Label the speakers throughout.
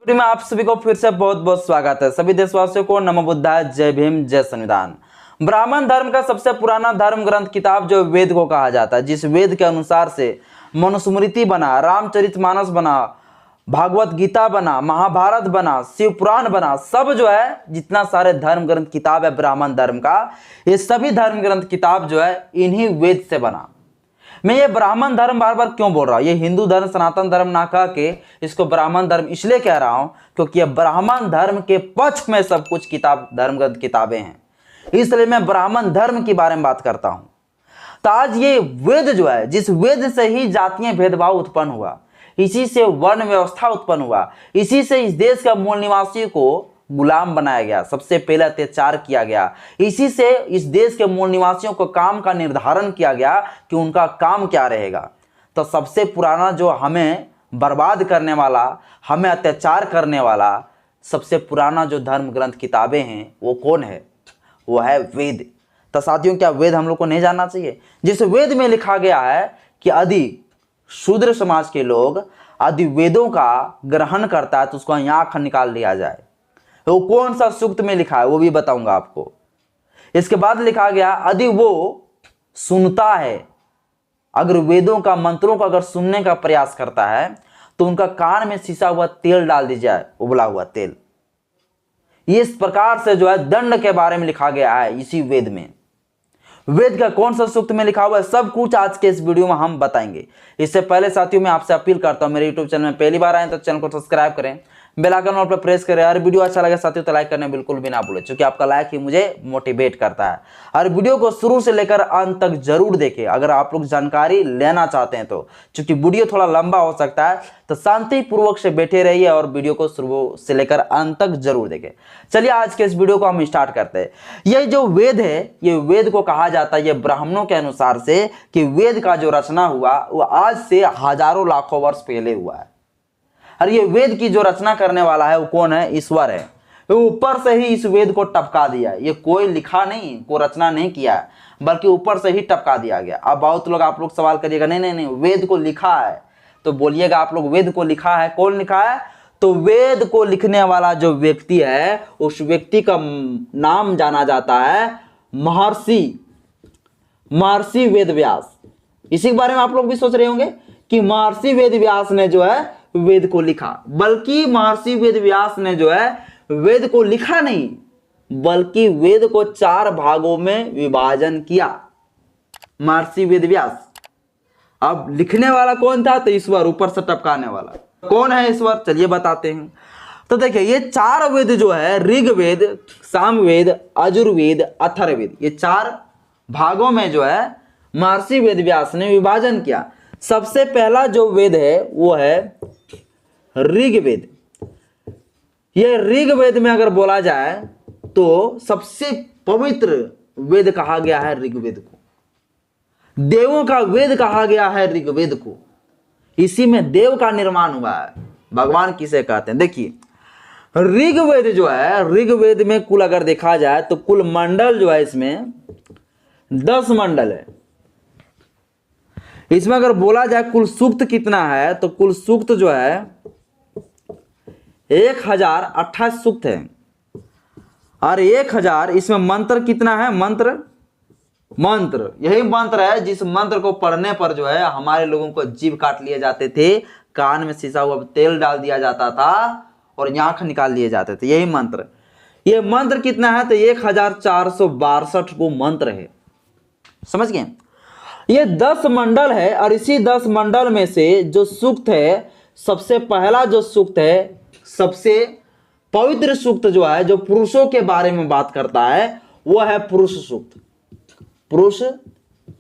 Speaker 1: में आप सभी को फिर से बहुत बहुत स्वागत है। सभी देशवासियों को नमो बुद्धाय, जय भीम, जय संविधान। ब्राह्मण धर्म का सबसे पुराना धर्म ग्रंथ किताब जो वेद को कहा जाता है, जिस वेद के अनुसार से मनुस्मृति बना, रामचरितमानस बना, भागवत गीता बना, महाभारत बना, शिव पुराण बना, सब जो है जितना सारे धर्म ग्रंथ किताब है ब्राह्मण धर्म का, ये सभी धर्म ग्रंथ किताब जो है इन्हीं वेद से बना। मैं ये ब्राह्मण धर्म बार बार क्यों बोल रहा हूँ, ये हिंदू धर्म सनातन धर्म ना कह के इसको ब्राह्मण धर्म इसलिए कह रहा हूँ क्योंकि ये ब्राह्मण धर्म के पक्ष में सब कुछ किताब धर्म ग्रंथ किताबें हैं, इसलिए मैं ब्राह्मण धर्म के बारे में बात करता हूँ। तो आज ये वेद जो है, जिस वेद से ही जातीय भेदभाव उत्पन्न हुआ, इसी से वर्ण व्यवस्था उत्पन्न हुआ, इसी से इस देश का मूल निवासी को गुलाम बनाया गया, सबसे पहले अत्याचार किया गया, इसी से इस देश के मूल निवासियों को काम का निर्धारण किया गया कि उनका काम क्या रहेगा। तो सबसे पुराना जो हमें बर्बाद करने वाला, हमें अत्याचार करने वाला सबसे पुराना जो धर्म ग्रंथ किताबें हैं वो कौन है? वो है वेद। तो साथियों, क्या वेद हम लोग को नहीं जानना चाहिए? जिस वेद में लिखा गया है कि यदि शूद्र समाज के लोग यदि वेदों का ग्रहण करता है तो उसको आंख निकाल लिया जाए। वो कौन सा सूक्त में लिखा है वो भी बताऊंगा आपको। इसके बाद लिखा गया यदि वो सुनता है, अगर वेदों का मंत्रों का अगर सुनने का प्रयास करता है तो उनका कान में सीसा हुआ तेल डाल दी जाए, उबला हुआ तेल। इस प्रकार से जो है दंड के बारे में लिखा गया है इसी वेद में। वेद का कौन सा सूक्त में लिखा हुआ है सब कुछ आज के इस वीडियो में हम बताएंगे। इससे पहले साथियों मैं आपसे अपील करता हूं, मेरे यूट्यूब चैनल में पहली बार आए तो चैनल को सब्सक्राइब करें, बेल आइकन ऑल पर प्रेस करें। हर वीडियो अच्छा लगे साथियों तो लाइक करने बिल्कुल भी ना भूलें, क्योंकि आपका लाइक ही मुझे मोटिवेट करता है। हर वीडियो को शुरू से लेकर अंत तक जरूर देखें अगर आप लोग जानकारी लेना चाहते हैं तो, क्योंकि वीडियो थोड़ा लंबा हो सकता है, तो शांति पूर्वक से बैठे रहिए और वीडियो को शुरू से लेकर अंत तक जरूर देखें। चलिए आज के इस वीडियो को हम स्टार्ट करते हैं। यह जो वेद है, ये वेद को कहा जाता है, ये ब्राह्मणों के अनुसार से कि वेद का जो रचना हुआ वो आज से हजारों लाखों वर्ष पहले हुआ है। और ये वेद की जो रचना करने वाला है वो कौन है? ईश्वर है। वो ऊपर से ही इस वेद को टपका दिया है, ये कोई लिखा नहीं, कोई रचना नहीं किया है, बल्कि ऊपर से ही टपका दिया गया। अब बहुत लोग आप लोग सवाल करिएगा नहीं नहीं नहीं वेद को लिखा है, तो बोलिएगा आप लोग वेद को लिखा है, कौन लिखा है? तो वेद को लिखने वाला जो व्यक्ति है उस व्यक्ति का नाम जाना जाता है महर्षि वेद व्यास। इसी के बारे में आप लोग भी सोच रहे होंगे कि महर्षि वेद व्यास ने जो है वेद को लिखा, बल्कि महर्षि वेद व्यास ने जो है वेद को लिखा नहीं, बल्कि वेद को 4 भागों में विभाजन किया, महर्षि वेद व्यास। अब लिखने वाला कौन था? तो ईश्वर, ऊपर से टपकाने वाला कौन है? ईश्वर। चलिए बताते हैं। तो देखिए ये 4 वेद जो है, ऋग्वेद, सामवेद, यजुर्वेद, अथर्ववेद, ये 4 भागों में जो है महर्षि वेद व्यास ने विभाजन किया। सबसे पहला जो वेद है वो है ऋग्वेद। यह ऋग्वेद में अगर बोला जाए तो सबसे पवित्र वेद कहा गया है ऋग्वेद को, देवों का वेद कहा गया है ऋग्वेद को। इसी में देव का निर्माण हुआ है। भगवान किसे कहते हैं? देखिए ऋग्वेद जो है, ऋग्वेद में कुल अगर देखा जाए तो कुल मंडल जो है इसमें 10 मंडल है। इसमें अगर बोला जाए कुल सूक्त कितना है तो कुल सूक्त जो है 1028 सूक्त है। और 1000 इसमें मंत्र कितना है? मंत्र यही मंत्र है जिस मंत्र को पढ़ने पर जो है हमारे लोगों को जीभ काट लिए जाते थे, कान में सीसा हुआ तेल डाल दिया जाता था और आंख निकाल लिए जाते थे, यही मंत्र। ये मंत्र कितना है? तो 1462 को मंत्र है। समझ गए? ये 10 मंडल है और इसी 10 मंडल में से जो सूक्त है, सबसे पहला जो सूक्त है, सबसे पवित्र सूक्त जो है, जो पुरुषों के बारे में बात करता है, वो है पुरुष सूक्त। पुरुष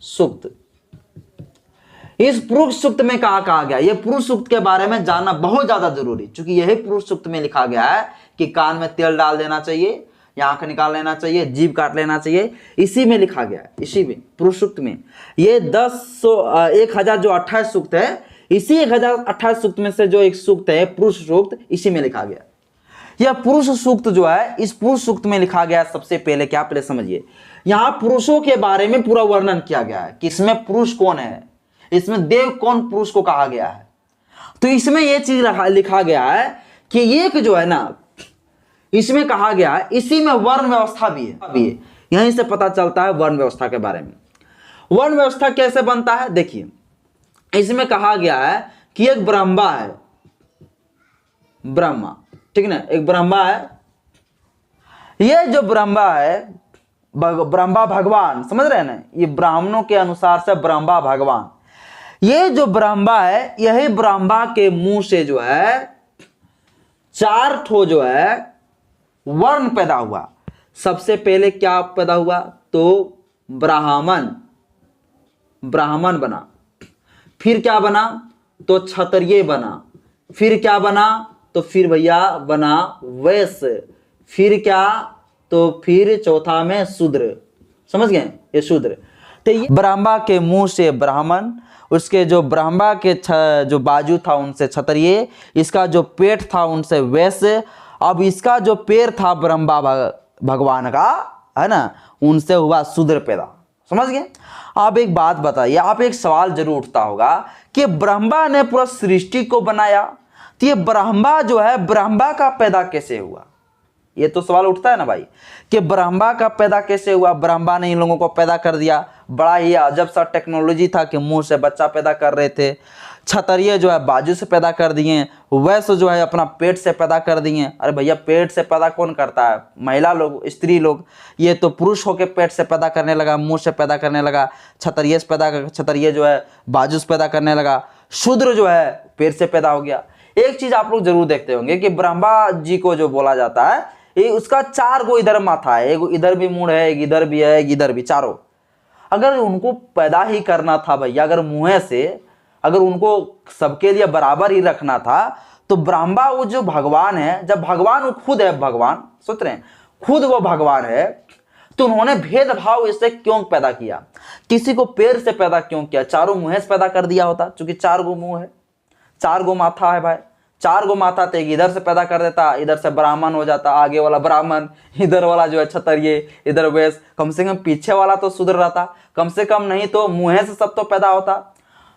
Speaker 1: सूक्त। इस पुरुष सूक्त में कहा गया, ये पुरुष सूक्त के बारे में जानना बहुत ज्यादा जरूरी, क्योंकि यही पुरुष सूक्त में लिखा गया है कि कान में तेल डाल देना चाहिए, आंख निकाल लेना चाहिए, जीभ काट लेना चाहिए। इसी में लिखा गया है, इसी में पुरुष सूक्त में। ये 1000 जो 28 सूक्त है, इसी 1028 सूक्त में से जो एक सूक्त है पुरुष सूक्त, इसी में लिखा गया। यह पुरुष सूक्त जो है, इस पुरुष सूक्त में लिखा गया सबसे पहले क्या? पहले समझिए, यहां पुरुषों के बारे में पूरा वर्णन किया गया है कि इसमें पुरुष कौन है, इसमें देव कौन पुरुष को कहा गया है। तो इसमें यह चीज लिखा गया है कि एक जो है ना, इसमें कहा गया है, इसी में वर्ण व्यवस्था भी है। यहीं से पता चलता है वर्ण व्यवस्था के बारे में। वर्ण व्यवस्था कैसे बनता है, देखिए इसमें कहा गया है कि एक ब्रह्मा है, ब्रह्मा, ठीक ना, एक ब्रह्मा है। ये जो ब्रह्मा है, ब्रह्मा भगवान, समझ रहे हैं ना, ये ब्राह्मणों के अनुसार से ब्रह्मा भगवान, ये जो ब्रह्मा है, यही ब्रह्मा के मुंह से जो है 4 ठो जो है वर्ण पैदा हुआ। सबसे पहले क्या पैदा हुआ, तो ब्राह्मण, ब्राह्मण बना। फिर क्या बना, तो क्षत्रिय बना। फिर क्या बना, तो फिर भैया बना वैश्य। फिर क्या, तो फिर चौथा में शूद्र। समझ गए, ये शूद्र। तो ये ब्रह्मा के मुंह से ब्राह्मण, उसके जो ब्रह्मा के जो बाजू था उनसे क्षत्रिय, इसका जो पेट था उनसे वैश्य, अब इसका जो पैर था ब्रह्मा भगवान का, है ना, उनसे हुआ शूद्र पैदा। समझ गए। आप एक बात बताइए, आप एक सवाल जरूर उठता होगा कि ब्रह्मा ने पूरा सृष्टि को बनाया, तो ये ब्रह्मा जो है, ब्रह्मा का पैदा कैसे हुआ? ये तो सवाल उठता है ना भाई, कि ब्रह्मा का पैदा कैसे हुआ? ब्रह्मा ने इन लोगों को पैदा कर दिया। बड़ा ही अजब सा टेक्नोलॉजी था कि मुंह से बच्चा पैदा कर रहे थे। क्षत्रिय जो है बाजू से पैदा कर दिए, वैश्य जो है अपना पेट से पैदा कर दिए। अरे भैया, पेट से पैदा कौन करता है? महिला लोग, स्त्री लोग। ये तो पुरुष होकर पेट से पैदा करने लगा, मुंह से पैदा करने लगा। क्षत्रिय से पैदा, क्षत्रिय जो है बाजू से पैदा करने लगा। शूद्र जो है पेट से पैदा हो गया। एक चीज आप लोग जरूर देखते होंगे कि ब्रह्मा जी को जो बोला जाता है, ये उसका 4 गो इधर माथा है, एक इधर भी मुंह है, एक इधर भी है, एक इधर भी, चारों। अगर उनको पैदा ही करना था भैया, अगर मुंह से, अगर उनको सबके लिए बराबर ही रखना था, तो ब्रह्मा वो जो भगवान है, जब भगवान वो खुद है भगवान, सोच रहे हैं, खुद वो भगवान है, तो उन्होंने भेदभाव इससे क्यों पैदा किया? किसी को पैर से पैदा क्यों किया? चारों मुंह से पैदा कर दिया होता, क्योंकि 4 गो मुंह है, 4 गो माथा है भाई। 4 गो माथा तो एक इधर से पैदा कर देता, इधर से ब्राह्मण हो जाता, आगे वाला ब्राह्मण, इधर वाला जो है क्षत्रिय, इधर वैश्य, कम से कम पीछे वाला तो शूद्र रहता, कम से कम, नहीं तो मुंह से सब तो पैदा होता।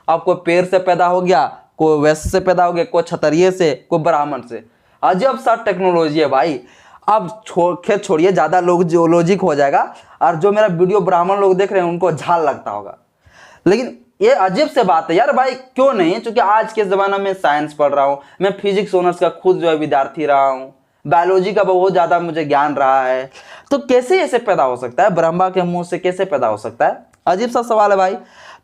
Speaker 1: अब कोई पैर से पैदा हो गया, कोई वैश्य से पैदा हो गया, कोई क्षत्रिय से, कोई ब्राह्मण से। अजब सा टेक्नोलॉजी है भाई। अब खेत छोड़िए, ज्यादा लोग जो लॉजिक हो जाएगा, और जो मेरा वीडियो ब्राह्मण लोग देख रहे हैं उनको झाल लगता होगा, लेकिन ये अजीब से बात है यार भाई। क्यों नहीं? क्योंकि आज के जमाने में साइंस पढ़ रहा हूँ मैं, फिजिक्स ऑनर्स का खुद जो है विद्यार्थी रहा हूँ, बायोलॉजी का बहुत ज्यादा मुझे ज्ञान रहा है, तो कैसे ऐसे पैदा हो सकता है? ब्रह्मा के मुंह से कैसे पैदा हो सकता है? अजीब सा सवाल है भाई।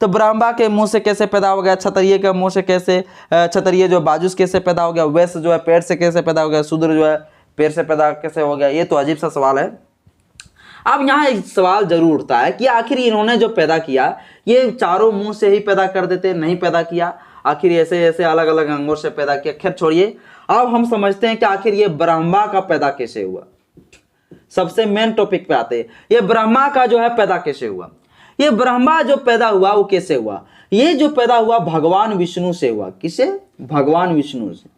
Speaker 1: तो ब्रह्मा के मुंह से कैसे पैदा हो गया? क्षत्रिय के मुंह से कैसे, क्षत्रिय जो बाजू से कैसे पैदा हो गया? वैश्य जो है पेड़ से कैसे पैदा हो गया? शूद्र जो है पेड़ से पैदा कैसे हो गया? ये तो अजीब सा सवाल है। अब यहाँ एक सवाल जरूर उठता है कि आखिर इन्होंने जो पैदा किया, ये चारों मुंह से ही पैदा कर देते, नहीं पैदा किया, आखिर ऐसे ऐसे अलग अलग अंगों से पैदा किया? खैर छोड़िए, अब हम समझते हैं कि आखिर ये ब्रह्मा का पैदा कैसे हुआ। सबसे मेन टॉपिक पे आते हैं, ये ब्रह्मा का जो है पैदा कैसे हुआ? ये ब्रह्मा जो पैदा हुआ वो कैसे हुआ? ये जो पैदा हुआ भगवान विष्णु से हुआ। किसे? भगवान विष्णु से।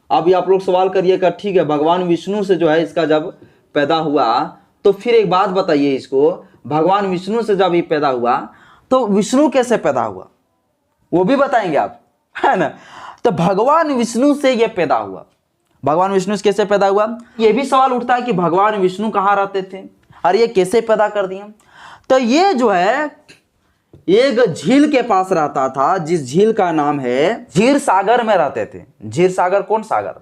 Speaker 1: अब ये आप लोग सवाल करिएगा, ठीक है, भगवान विष्णु से जो है इसका जब पैदा हुआ, तो फिर एक बात बताइए इसको, भगवान विष्णु से जब ये पैदा हुआ तो विष्णु कैसे पैदा हुआ, वो भी बताएंगे आप, है ना? तो भगवान विष्णु से ये पैदा हुआ। भगवान विष्णु से कैसे पैदा हुआ? ये भी सवाल उठता है कि भगवान विष्णु कहाँ रहते थे और ये कैसे पैदा कर दिए? तो ये जो है एक झील के पास रहता था, जिस झील का नाम है क्षीर सागर में रहते थे। क्षीर सागर कौन सागर?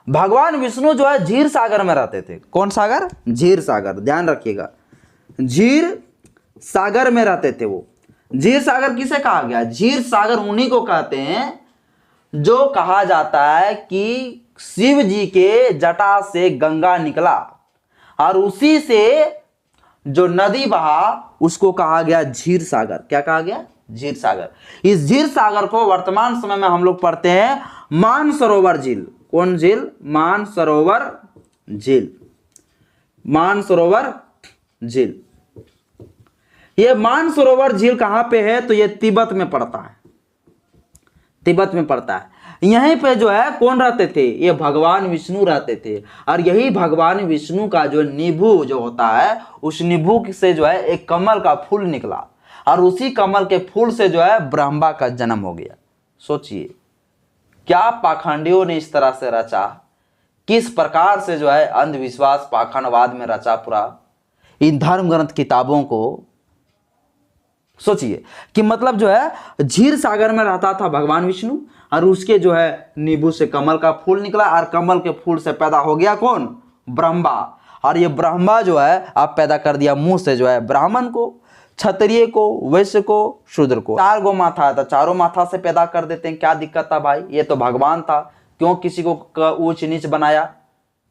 Speaker 1: भगवान विष्णु जो है क्षीर सागर में रहते थे। कौन सागर? क्षीर सागर, ध्यान रखिएगा, क्षीर सागर में रहते थे वो। क्षीर सागर किसे कहा गया? क्षीर सागर उन्हीं को कहते हैं जो कहा जाता है कि शिव जी के जटा से गंगा निकला और उसी से जो नदी बहा उसको कहा गया क्षीर सागर। क्या कहा गया? क्षीर सागर। इस क्षीर सागर को वर्तमान समय में हम लोग पढ़ते हैं मानसरोवर झील। कौन झील? मानसरोवर झील। मानसरोवर झील। ये मानसरोवर झील कहां पे है? तो ये तिब्बत में पड़ता है, तिब्बत में पड़ता है। यहीं पे जो है कौन रहते थे? ये भगवान विष्णु रहते थे। और यही भगवान विष्णु का जो निभु जो होता है, उस निभु से जो है एक कमल का फूल निकला और उसी कमल के फूल से जो है ब्रह्मा का जन्म हो गया। सोचिए क्या पाखंडियों ने इस तरह से रचा किस प्रकार से जो है अंधविश्वास पाखंडवाद में रचा पूरा इन धर्म ग्रंथ किताबों को। सोचिए कि मतलब जो है क्षीर सागर में रहता था भगवान विष्णु, और उसके जो है नींबू से कमल का फूल निकला, और कमल के फूल से पैदा हो गया कौन? ब्रह्मा। और ये ब्रह्मा जो है आप पैदा कर दिया मुंह से जो है ब्राह्मण को, क्षत्रिय को, वैश्य को, शूद्र को। 4 गो माथा था, चारों माथा से पैदा कर देते हैं, क्या दिक्कत था भाई? ये तो भगवान था, क्यों किसी को ऊंच नीच बनाया?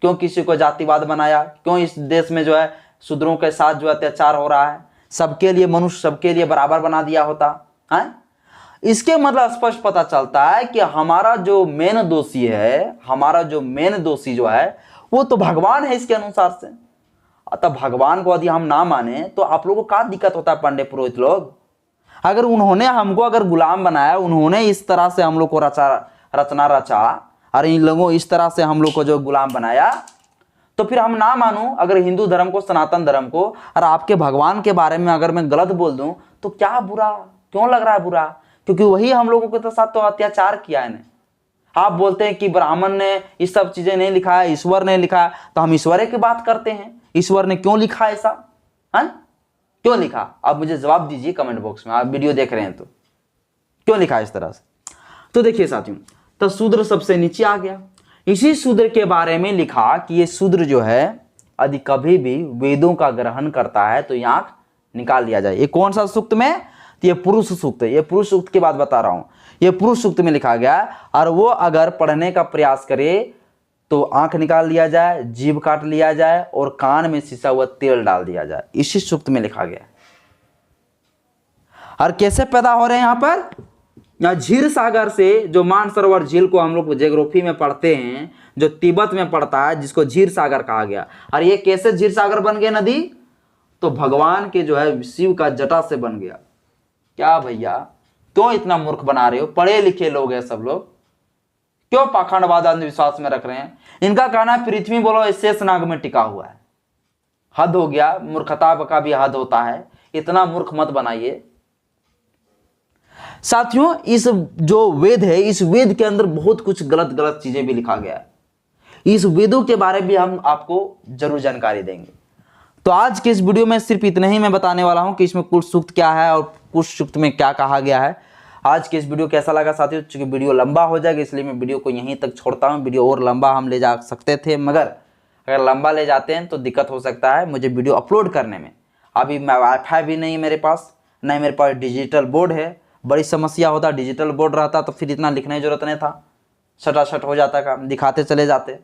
Speaker 1: क्यों किसी को जातिवाद बनाया? क्यों इस देश में जो है शूद्रों के साथ जो अत्याचार हो रहा है? सबके लिए मनुष्य सबके लिए बराबर बना दिया होता है। इसके मतलब स्पष्ट पता चलता है कि हमारा जो मेन दोषी है, हमारा जो मेन दोषी जो है वो तो भगवान है इसके अनुसार से। अतः भगवान को यदि हम ना माने तो आप लोगों को क्या दिक्कत होता है? पंडित पुरोहित लोग, अगर उन्होंने हमको अगर गुलाम बनाया, उन्होंने इस तरह से हम लोग को रचना रचा, और इन लोगों इस तरह से हम लोग को जो गुलाम बनाया, तो फिर हम ना मानूं अगर हिंदू धर्म को, सनातन धर्म को, और आपके भगवान के बारे में अगर मैं गलत बोल दूं तो क्या बुरा? क्यों लग रहा है बुरा? क्योंकि वही हम लोगों के साथ तो अत्याचार किया है। आप बोलते हैं कि ब्राह्मण ने इस सब चीजें नहीं लिखा है, ईश्वर ने लिखा है, तो हम ईश्वर की बात करते हैं। ईश्वर ने क्यों लिखा ऐसा? है क्यों लिखा? आप मुझे जवाब दीजिए कमेंट बॉक्स में, आप वीडियो देख रहे हैं तो क्यों लिखा इस तरह से? तो देखिए साथियों, तो शूद्र सबसे नीचे आ गया। इसी शूद्र के बारे में लिखा कि ये शूद्र जो है यदि कभी भी वेदों का ग्रहण करता है तो ये आंख निकाल लिया जाए। ये कौन सा सूक्त में? तो ये पुरुष सूक्त है। ये पुरुष सूक्त की बात बता रहा हूं। ये पुरुष सूक्त में लिखा गया, और वो अगर पढ़ने का प्रयास करे तो आंख निकाल लिया जाए, जीभ काट लिया जाए, और कान में सिसा हुआ तेल डाल दिया जाए। इसी सूक्त में लिखा गया। और कैसे पैदा हो रहे हैं यहाँ पर? क्षीर सागर से, जो मानसरोवर झील को हम लोग ज्योग्राफी में पढ़ते हैं, जो तिब्बत में पड़ता है, जिसको क्षीर सागर कहा गया। और ये कैसे क्षीर सागर बन गया नदी? तो भगवान के जो है शिव का जटा से बन गया। क्या भैया, क्यों इतना मूर्ख बना रहे हो? पढ़े लिखे लोग हैं सब लोग, क्यों पाखंडवाद अंधविश्वास में रख रहे हैं? इनका कहना है पृथ्वी बोलो शेष नाग में टिका हुआ है। हद हो गया, मूर्खता का भी हद होता है। इतना मूर्ख मत बनाइए साथियों। इस जो वेद है, इस वेद के अंदर बहुत कुछ गलत गलत चीजें भी लिखा गया है। इस वेदों के बारे में हम आपको जरूर जानकारी देंगे। तो आज के इस वीडियो में सिर्फ इतना ही मैं बताने वाला हूं कि इसमें कुछ सूक्त क्या है और कुछ सूक्त में क्या कहा गया है। आज के इस वीडियो कैसा लगा साथियों? चूंकि वीडियो लंबा हो जाएगा इसलिए मैं वीडियो को यहीं तक छोड़ता हूं। वीडियो और लंबा हम ले जा सकते थे, मगर अगर लंबा ले जाते हैं तो दिक्कत हो सकता है मुझे वीडियो अपलोड करने में। अभी मैं वाईफाई भी नहीं मेरे पास, नहीं मेरे पास डिजिटल बोर्ड है। बड़ी समस्या होता, डिजिटल बोर्ड रहता तो फिर इतना लिखने की जरूरत नहीं था, छटाछट हो जाता काम, दिखाते चले जाते।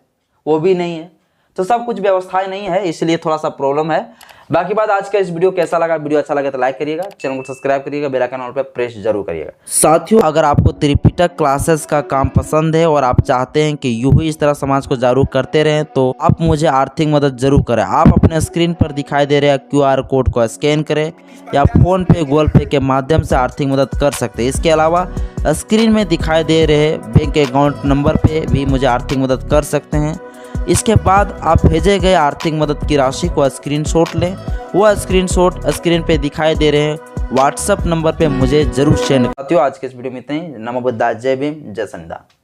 Speaker 1: वो भी नहीं है, तो सब कुछ व्यवस्थाएं नहीं है, इसलिए थोड़ा सा प्रॉब्लम है। बाकी बात, आज का इस वीडियो कैसा लगा? वीडियो अच्छा लगे तो लाइक करिएगा, चैनल को सब्सक्राइब करिएगा, बेल आइकन ऑल पे प्रेस जरूर करिएगा। साथियों, अगर आपको त्रिपिटक क्लासेस का काम पसंद है और आप चाहते हैं कि यूं ही इस तरह समाज को जागरूक करते रहें, तो आप मुझे आर्थिक मदद जरूर करें। आप अपने स्क्रीन पर दिखाई दे रहे QR कोड को स्कैन करें या फोन पे, गूगल पे के माध्यम से आर्थिक मदद कर सकते हैं। इसके अलावा स्क्रीन में दिखाई दे रहे बैंक अकाउंट नंबर पे भी मुझे आर्थिक मदद कर सकते हैं। इसके बाद आप भेजे गए आर्थिक मदद की राशि को स्क्रीनशॉट लें। वह स्क्रीनशॉट स्क्रीन पे दिखाई दे रहे हैं व्हाट्सएप नंबर पे मुझे जरूर शेयर करें। साथियों, आज के इस वीडियो में इतना ही। नमो बुद्धाय, जय भीम, जय संविधान।